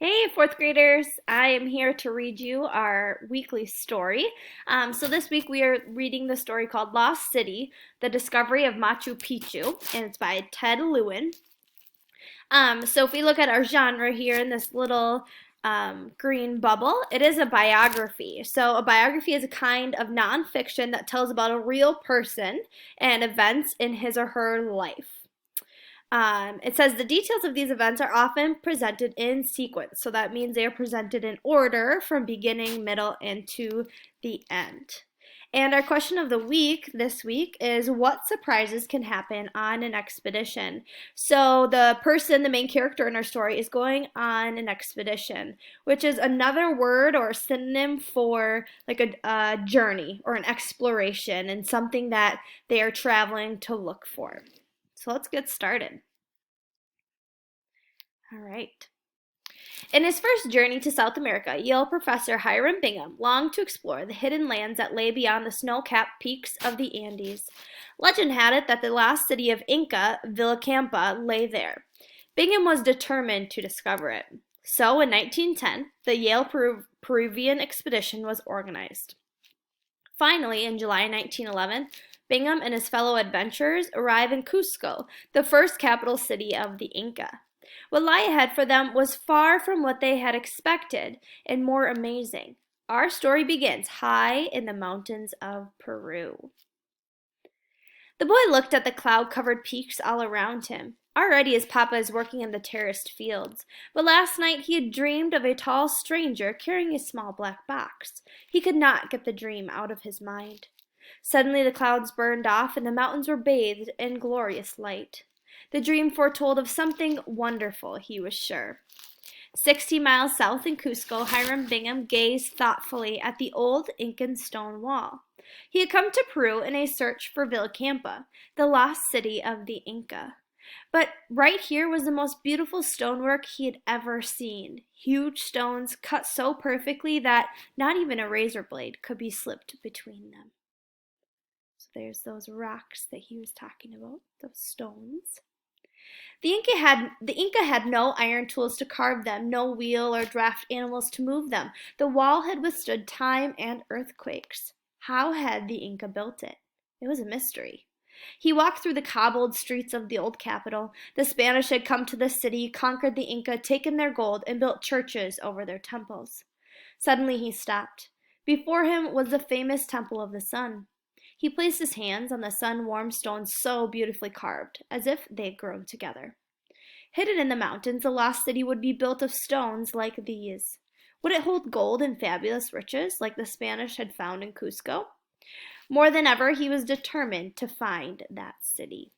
Hey, fourth graders! I am here to read you our weekly story. So this week we are reading the story called Lost City, The Discovery of Machu Picchu, and it's by Ted Lewin. So if we look at our genre here in this little green bubble, it is a biography. So a biography is a kind of nonfiction that tells about a real person and events in his or her life. It says the details of these events are often presented in sequence. So that means they are presented in order from beginning, middle, and to the end. And our question of the week this week is what surprises can happen on an expedition? So the person, the main character in our story, is going on an expedition, which is another word or synonym for like a journey or an exploration and something that they are traveling to look for. So let's get started. All right. In his first journey to South America, Yale professor Hiram Bingham longed to explore the hidden lands that lay beyond the snow-capped peaks of the Andes. Legend had it that the lost city of Inca, Vilcabamba, lay there. Bingham was determined to discover it. So, in 1910, the Yale Peruvian expedition was organized. Finally, in July 1911, Bingham and his fellow adventurers arrive in Cusco, the first capital city of the Inca. What lay ahead for them was far from what they had expected and more amazing. Our story begins high in the mountains of Peru. The boy looked at the cloud-covered peaks all around him. Already his papa is working in the terraced fields, but last night he had dreamed of a tall stranger carrying a small black box. He could not get the dream out of his mind. Suddenly the clouds burned off and the mountains were bathed in glorious light. The dream foretold of something wonderful, he was sure. 60 miles south in Cusco, Hiram Bingham gazed thoughtfully at the old Incan stone wall. He had come to Peru in a search for Vilcabamba, the lost city of the Inca. But right here was the most beautiful stonework he had ever seen. Huge stones cut so perfectly that not even a razor blade could be slipped between them. So there's those rocks that he was talking about, those stones. The Inca had no iron tools to carve them, no wheel or draft animals to move them. The wall had withstood time and earthquakes. How had the Inca built it? It was a mystery. He walked through the cobbled streets of the old capital. The Spanish had come to the city, conquered the Inca, taken their gold, and built churches over their temples. Suddenly he stopped. Before him was the famous Temple of the Sun. He placed his hands on the sun-warmed stones so beautifully carved, as if they had grown together. Hidden in the mountains, the lost city would be built of stones like these. Would it hold gold and fabulous riches, like the Spanish had found in Cusco? More than ever, he was determined to find that city.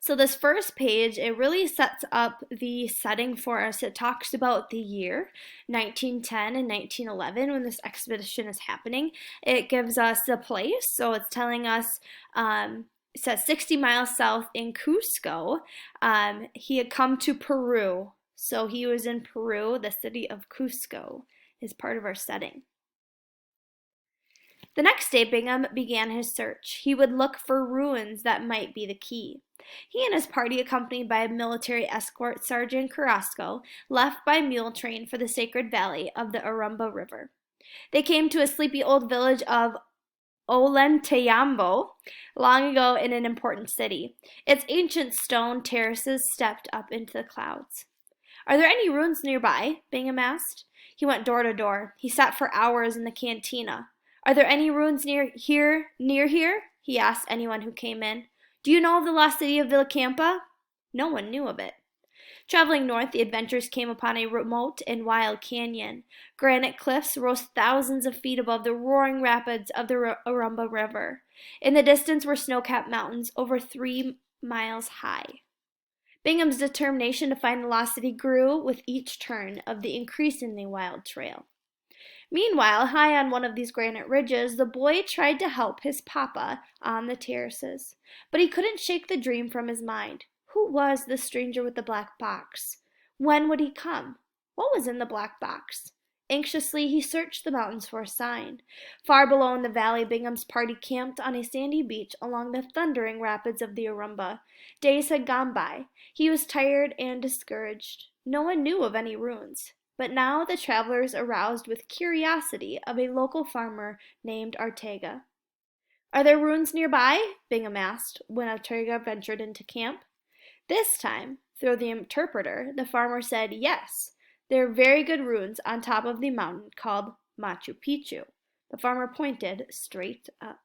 So this first page, it really sets up the setting for us. It talks about the year 1910 and 1911 when this expedition is happening. It gives us the place, so it's telling us, it says 60 miles south in Cusco. He had come to Peru, so he was in Peru. The city of Cusco is part of our setting. The next day, Bingham began his search. He would look for ruins that might be the key. He and his party, accompanied by a military escort, Sergeant Carrasco, left by mule train for the sacred valley of the Urumba River. They came to a sleepy old village of Ollantaytambo, long ago in an important city. Its ancient stone terraces stepped up into the clouds. "Are there any ruins nearby?" Bingham asked. He went door to door. He sat for hours in the cantina. "Are there any ruins near here? He asked anyone who came in. "Do you know of the lost city of Vilcabamba?" No one knew of it. Traveling north, the adventurers came upon a remote and wild canyon. Granite cliffs rose thousands of feet above the roaring rapids of the Urumba River. In the distance were snow-capped mountains over 3 miles high. Bingham's determination to find the lost city grew with each turn of the increasingly wild trail. Meanwhile, high on one of these granite ridges, the boy tried to help his papa on the terraces. But he couldn't shake the dream from his mind. Who was the stranger with the black box? When would he come? What was in the black box? Anxiously, he searched the mountains for a sign. Far below in the valley, Bingham's party camped on a sandy beach along the thundering rapids of the Urumba. Days had gone by. He was tired and discouraged. No one knew of any ruins, but now the travelers aroused with curiosity of a local farmer named Ortega. Are there ruins nearby? Bingham asked when Ortega ventured into camp. This time, through the interpreter, the farmer said yes, there are very good ruins on top of the mountain called Machu Picchu. The farmer pointed straight up.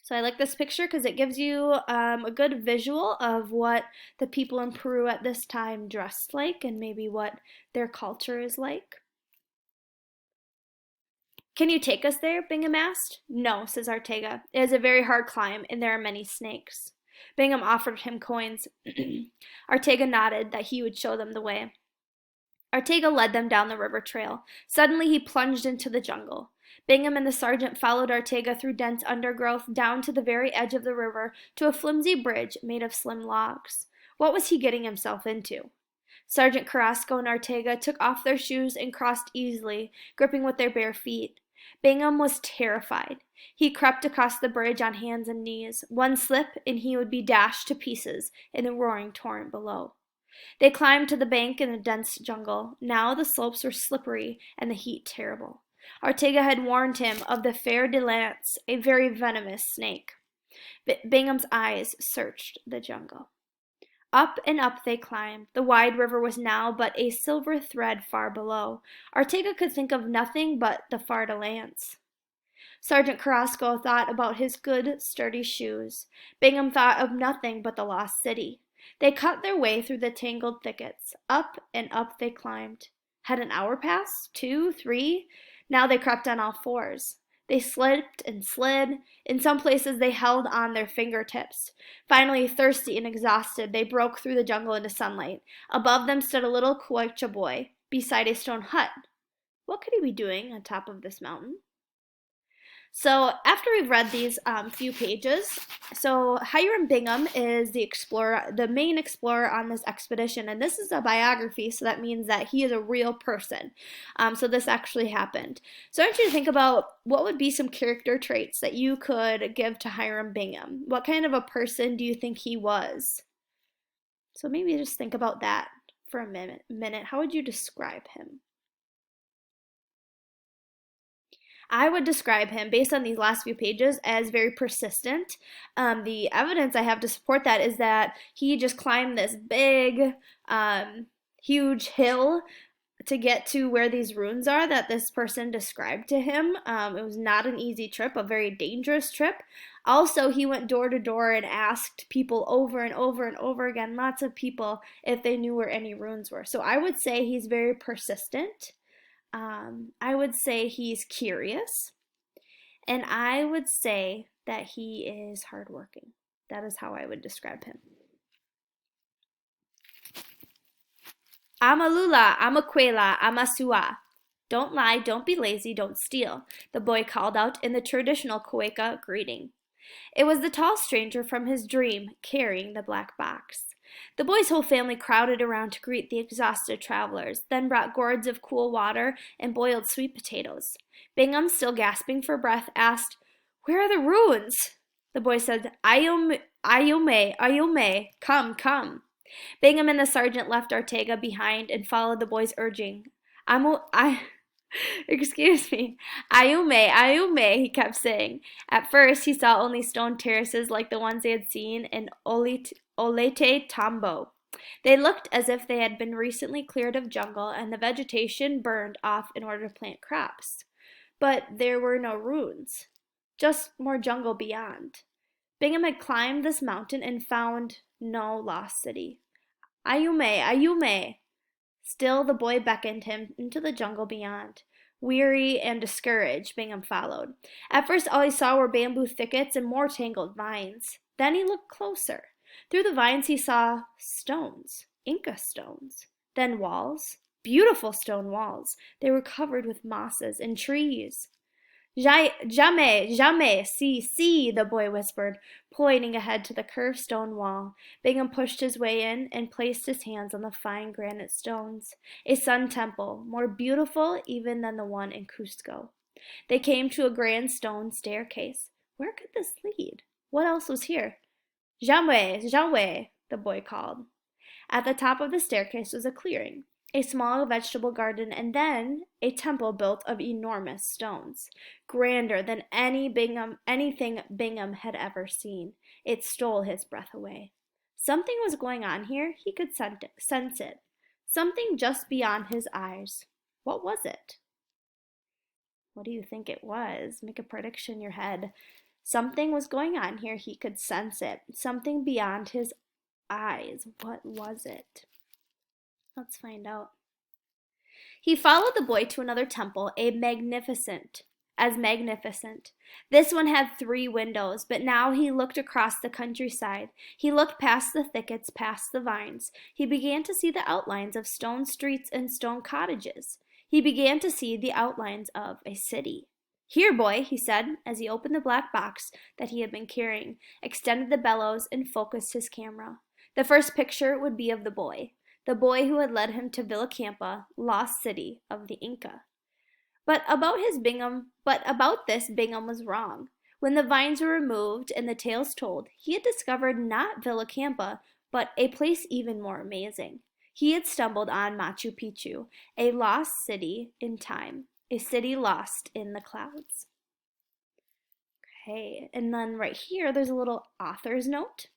So I like this picture because it gives you a good visual of what the people in Peru at this time dressed like and maybe what their culture is like. Can you take us there? Bingham asked. No, says Ortega. It is a very hard climb and there are many snakes. Bingham offered him coins. Ortega nodded that he would show them the way. Ortega led them down the river trail. Suddenly he plunged into the jungle. Bingham and the sergeant followed Ortega through dense undergrowth down to the very edge of the river to a flimsy bridge made of slim logs. What was he getting himself into? Sergeant Carrasco and Ortega took off their shoes and crossed easily, gripping with their bare feet. Bingham was terrified. He crept across the bridge on hands and knees. One slip and he would be dashed to pieces in the roaring torrent below. They climbed to the bank in a dense jungle. Now the slopes were slippery and the heat terrible. Ortega had warned him of the fer de lance, a very venomous snake. Bingham's eyes searched the jungle. Up and up they climbed. The wide river was now but a silver thread far below. Ortega could think of nothing but the fer de lance. Sergeant Carrasco thought about his good, sturdy shoes. Bingham thought of nothing but the lost city. They cut their way through the tangled thickets. Up and up they climbed. Had an hour passed? 2, 3? Now they crept on all fours. They slipped and slid. In some places they held on their fingertips. Finally, thirsty and exhausted, they broke through the jungle into sunlight. Above them stood a little Quechua boy, beside a stone hut. What could he be doing on top of this mountain? So after we've read these few pages, so Hiram Bingham is the explorer, the main explorer on this expedition, and this is a biography, so that means that he is a real person. So this actually happened. So I want you to think about what would be some character traits that you could give to Hiram Bingham. What kind of a person do you think he was? So maybe just think about that for a minute. How would you describe him? I would describe him, based on these last few pages, as very persistent. The evidence I have to support that is that he just climbed this big, huge hill to get to where these ruins are that this person described to him. It was not an easy trip, a very dangerous trip. Also, he went door to door and asked people over and over and over again, lots of people, if they knew where any ruins were. So I would say he's very persistent. I would say he's curious, and I would say that he is hardworking. That is how I would describe him. Amalula, amaquela, amasua. Don't lie, don't be lazy, don't steal, the boy called out in the traditional Cueca greeting. It was the tall stranger from his dream, carrying the black box. The boy's whole family crowded around to greet the exhausted travelers, then brought gourds of cool water and boiled sweet potatoes. Bingham, still gasping for breath, asked, "Where are the ruins?" The boy said, Ayome, Ayome, come, come. Bingham and the sergeant left Ortega behind and followed the boy's urging. Excuse me. Ayume, Ayume, he kept saying. At first, he saw only stone terraces like the ones they had seen in Olete Tambo. They looked as if they had been recently cleared of jungle and the vegetation burned off in order to plant crops. But there were no ruins, just more jungle beyond. Bingham had climbed this mountain and found no lost city. Ayume, Ayume! Still the boy beckoned him into the jungle beyond. Weary and discouraged, Bingham followed. At first all he saw were bamboo thickets and more tangled vines. Then he looked closer. Through the vines he saw stones, Inca stones. Then walls, beautiful stone walls. They were covered with mosses and trees. Jamais, jamais, see, the boy whispered, pointing ahead to the curved stone wall. Bingham pushed his way in and placed his hands on the fine granite stones. A sun temple, more beautiful even than the one in Cusco. They came to a grand stone staircase. Where could this lead? What else was here? Jamais, jamais, the boy called. At the top of the staircase was a clearing, a small vegetable garden, and then a temple built of enormous stones, grander than anything Bingham had ever seen. It stole his breath away. Something was going on here. He could sense it. Something just beyond his eyes. What was it? What do you think it was? Make a prediction in your head. Something was going on here. He could sense it. Something beyond his eyes. What was it? Let's find out. He followed the boy to another temple, as magnificent. This one had 3 windows, but now he looked across the countryside. He looked past the thickets, past the vines. He began to see the outlines of stone streets and stone cottages. He began to see the outlines of a city. Here, boy, he said, as he opened the black box that he had been carrying, extended the bellows, and focused his camera. The first picture would be of the boy who had led him to Villacampa, lost city of the Inca. But about this, Bingham was wrong. When the vines were removed and the tales told, he had discovered not Villacampa, but a place even more amazing. He had stumbled on Machu Picchu, a lost city in time, a city lost in the clouds. Okay, and then right here, there's a little author's note.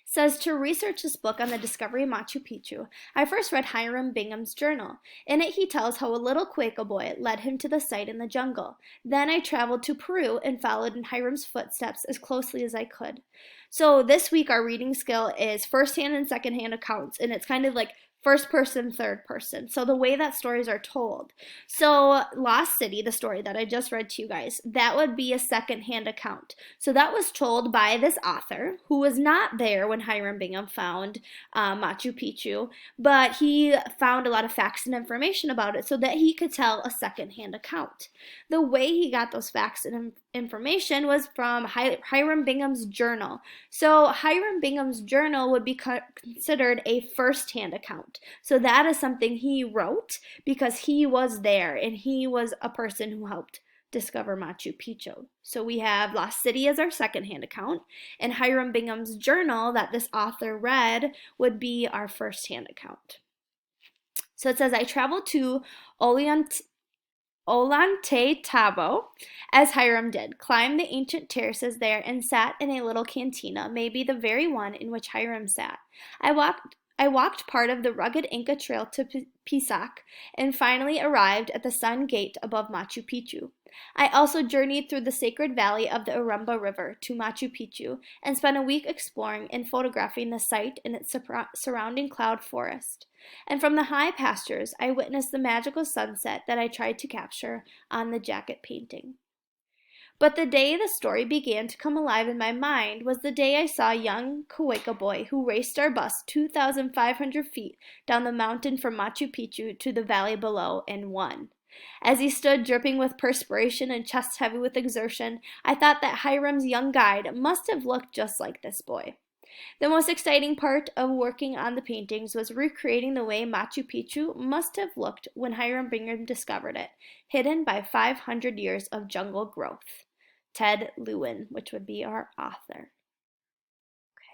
Says to research this book on the discovery of Machu Picchu, I first read Hiram Bingham's journal. In it, he tells how a little Quaker boy led him to the site in the jungle. Then I traveled to Peru and followed in Hiram's footsteps as closely as I could. So this week, our reading skill is first-hand and second-hand accounts, and it's kind of like first person, third person. So the way that stories are told. So Lost City, the story that I just read to you guys, that would be a second-hand account. So that was told by this author who was not there when Hiram Bingham found Machu Picchu, but he found a lot of facts and information about it so that he could tell a second-hand account. The way he got those facts and information was from Hiram Bingham's journal. So Hiram Bingham's journal would be considered a first-hand account. So that is something he wrote because he was there and he was a person who helped discover Machu Picchu. So we have Lost City as our second-hand account, and Hiram Bingham's journal that this author read would be our first-hand account. So it says, I traveled to Ollantaytambo, as Hiram did, climbed the ancient terraces there, and sat in a little cantina, maybe the very one in which Hiram sat. I walked part of the rugged Inca trail to Pisac, and finally arrived at the Sun Gate above Machu Picchu. I also journeyed through the sacred valley of the Urumba River to Machu Picchu, and spent a week exploring and photographing the site and its surrounding cloud forest. And from the high pastures, I witnessed the magical sunset that I tried to capture on the jacket painting. But the day the story began to come alive in my mind was the day I saw a young Cahuenga boy who raced our bus 2,500 feet down the mountain from Machu Picchu to the valley below and won. As he stood dripping with perspiration and chest heavy with exertion, I thought that Hiram's young guide must have looked just like this boy. The most exciting part of working on the paintings was recreating the way Machu Picchu must have looked when Hiram Bingham discovered it, hidden by 500 years of jungle growth. Ted Lewin, which would be our author.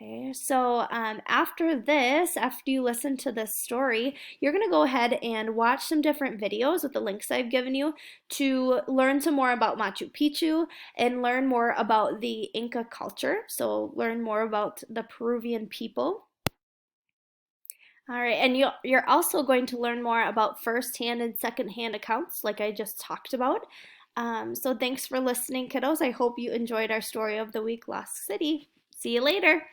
Okay, so after you listen to this story, you're going to go ahead and watch some different videos with the links I've given you to learn some more about Machu Picchu and learn more about the Inca culture. So learn more about the Peruvian people. All right, and you're also going to learn more about first-hand and second-hand accounts like I just talked about. So thanks for listening, kiddos. I hope you enjoyed our story of the week, Lost City. See you later.